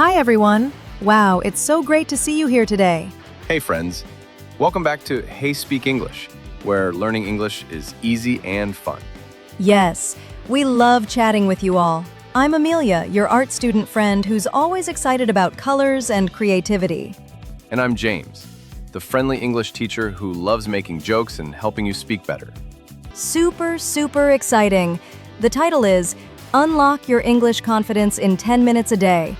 Hi, everyone. Wow, it's so great to see you here today. Hey friends, welcome back to Hey Speak English, where learning English is easy and fun. Yes, we love chatting with you all. I'm Amelia, your art student friend who's always excited about colors and creativity. And I'm James, the friendly English teacher who loves making jokes and helping you speak better. Super exciting. The title is Unlock Your English Confidence in 10 Minutes a Day.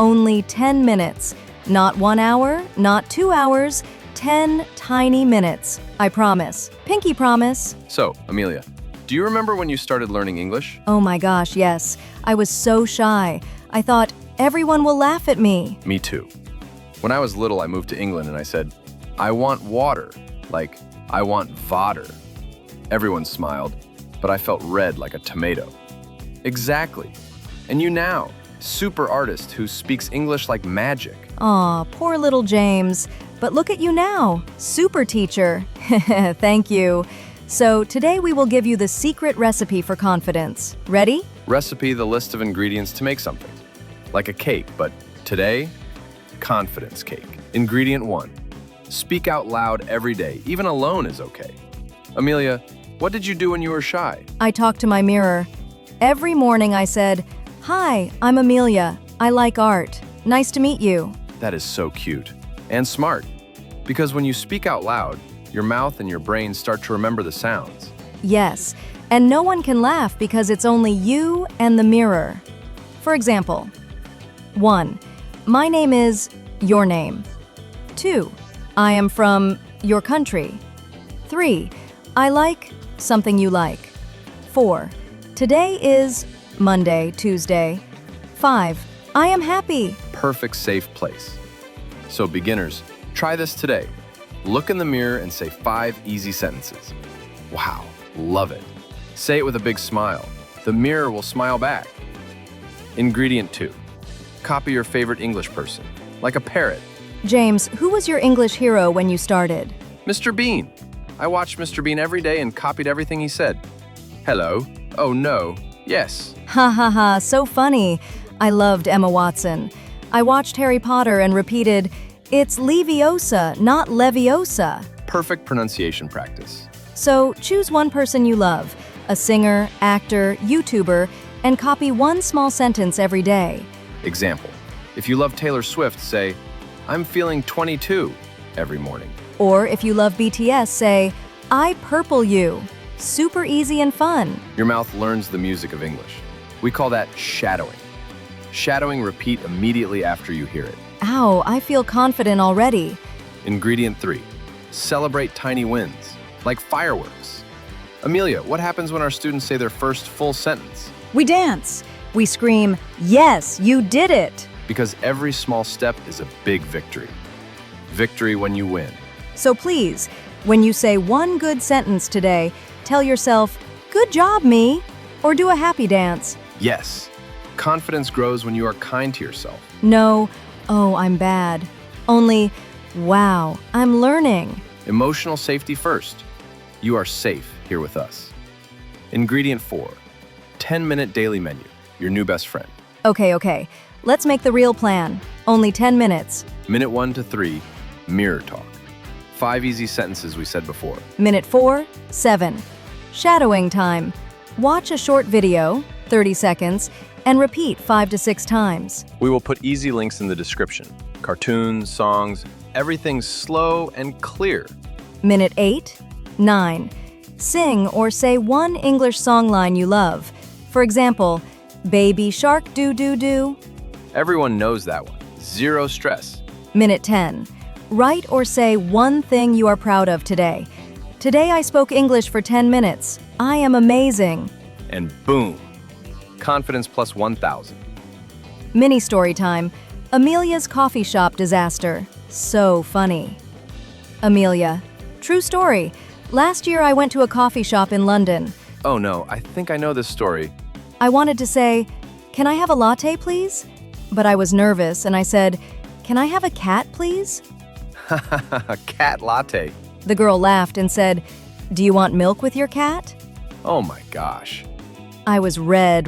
Only 10 minutes. Not 1 hour, not 2 hours, 10 tiny minutes. I promise. Pinky promise. So, Amelia, do you remember when you started learning English? Oh my gosh, yes. I was so shy. I thought, everyone will laugh at me. Me too. When I was little, I moved to England and I said, I want water, like I want Vater. Everyone smiled, but I felt red like a tomato. Exactly. And you now, super artist who speaks English like magic. Aw, poor little James. But look at you now, super teacher. Thank you. So today we will give you the secret recipe for confidence. Ready? Recipe, the list of ingredients to make something. Like a cake, but today, confidence cake. Ingredient 1. Speak out loud every day, even alone is okay. Amelia, what did you do when you were shy? I talked to my mirror. Every morning I said, "Hi, I'm Amelia. I like art. Nice to meet you." That is so cute and smart. Because when you speak out loud, your mouth and your brain start to remember the sounds. Yes, and no one can laugh because it's only you and the mirror. For example, 1. My name is your name. 2. I am from your country. 3. I like something you like. 4. Today is Monday, Tuesday. 5. I am happy. Perfect safe place. So beginners, try this today. Look in the mirror and say 5 easy sentences. Wow, love it. Say it with a big smile. The mirror will smile back. Ingredient 2. Copy your favorite English person, like a parrot. James, who was your English hero when you started? Mr. Bean. I watched Mr. Bean every day and copied everything he said. Hello. Oh no. Yes. Ha ha ha, so funny. I loved Emma Watson. I watched Harry Potter and repeated, "It's Leviosa, not Leviosa." Perfect pronunciation practice. So choose one person you love, a singer, actor, YouTuber, and copy one small sentence every day. Example. If you love Taylor Swift, say, I'm feeling 22 every morning. Or if you love BTS, say, "I purple you." Super easy and fun. Your mouth learns the music of English. We call that shadowing. Shadowing, repeat immediately after you hear it. Ow, I feel confident already. Ingredient 3. Celebrate tiny wins, like fireworks. Amelia, what happens when our students say their first full sentence? We dance. We scream, "Yes, you did it." Because every small step is a big victory. Victory when you win. So please, when you say one good sentence today, tell yourself, "Good job, me," or do a happy dance. Yes. Confidence grows when you are kind to yourself. No, "Oh, I'm bad." Only, "Wow, I'm learning." Emotional safety first. You are safe here with us. Ingredient 4. 10-minute daily menu. Your new best friend. Okay. Let's make the real plan. Only 10 minutes. Minute 1 to 3, mirror talk. 5 easy sentences we said before. Minute 4, 7. Shadowing time. Watch a short video, 30 seconds, and repeat 5 to 6 times. We will put easy links in the description. Cartoons, songs, everything's slow and clear. Minute 8, 9. Sing or say one English song line you love. For example, "Baby shark do-do-do." Everyone knows that one. Zero stress. Minute 10. Write or say one thing you are proud of today. "Today I spoke English for 10 minutes. I am amazing." And boom, confidence plus 1,000. Mini story time. Amelia's coffee shop disaster. So funny. Amelia. True story. Last year I went to a coffee shop in London. Oh no, I think I know this story. I wanted to say, "Can I have a latte, please?" But I was nervous and I said, "Can I have a cat, please?" Cat latte. The girl laughed and said, "Do you want milk with your cat?" Oh my gosh. I was red,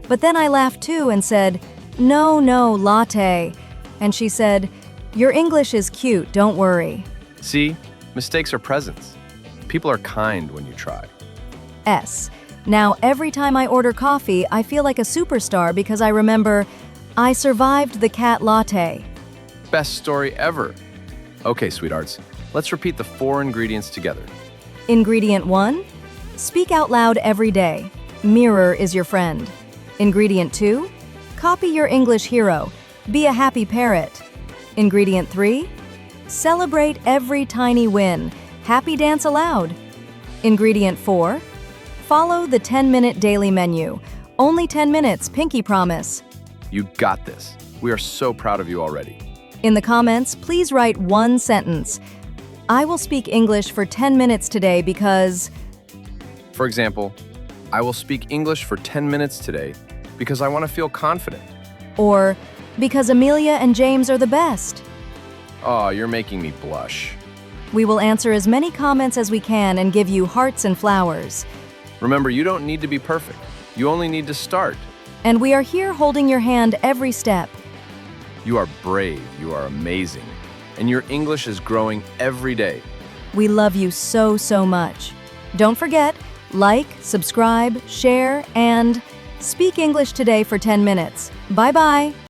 but then I laughed too and said, No, latte. And she said, your English is cute, don't worry. See, mistakes are presents. People are kind when you try. S. Now, every time I order coffee, I feel like a superstar because I remember, I survived the cat latte. Best story ever. Okay, sweethearts, let's repeat the 4 ingredients together. Ingredient 1, speak out loud every day. Mirror is your friend. Ingredient 2, copy your English hero. Be a happy parrot. Ingredient 3, celebrate every tiny win. Happy dance aloud. Ingredient 4, follow the 10-minute daily menu. Only 10 minutes, pinky promise. You got this. We are so proud of you already. In the comments, please write one sentence. I will speak English for 10 minutes today because... For example, I will speak English for 10 minutes today because I want to feel confident. Or, because Amelia and James are the best. Oh, you're making me blush. We will answer as many comments as we can and give you hearts and flowers. Remember, you don't need to be perfect. You only need to start. And we are here holding your hand every step. You are brave, you are amazing, and your English is growing every day. We love you so much. Don't forget, like, subscribe, share, and speak English today for 10 minutes. Bye-bye.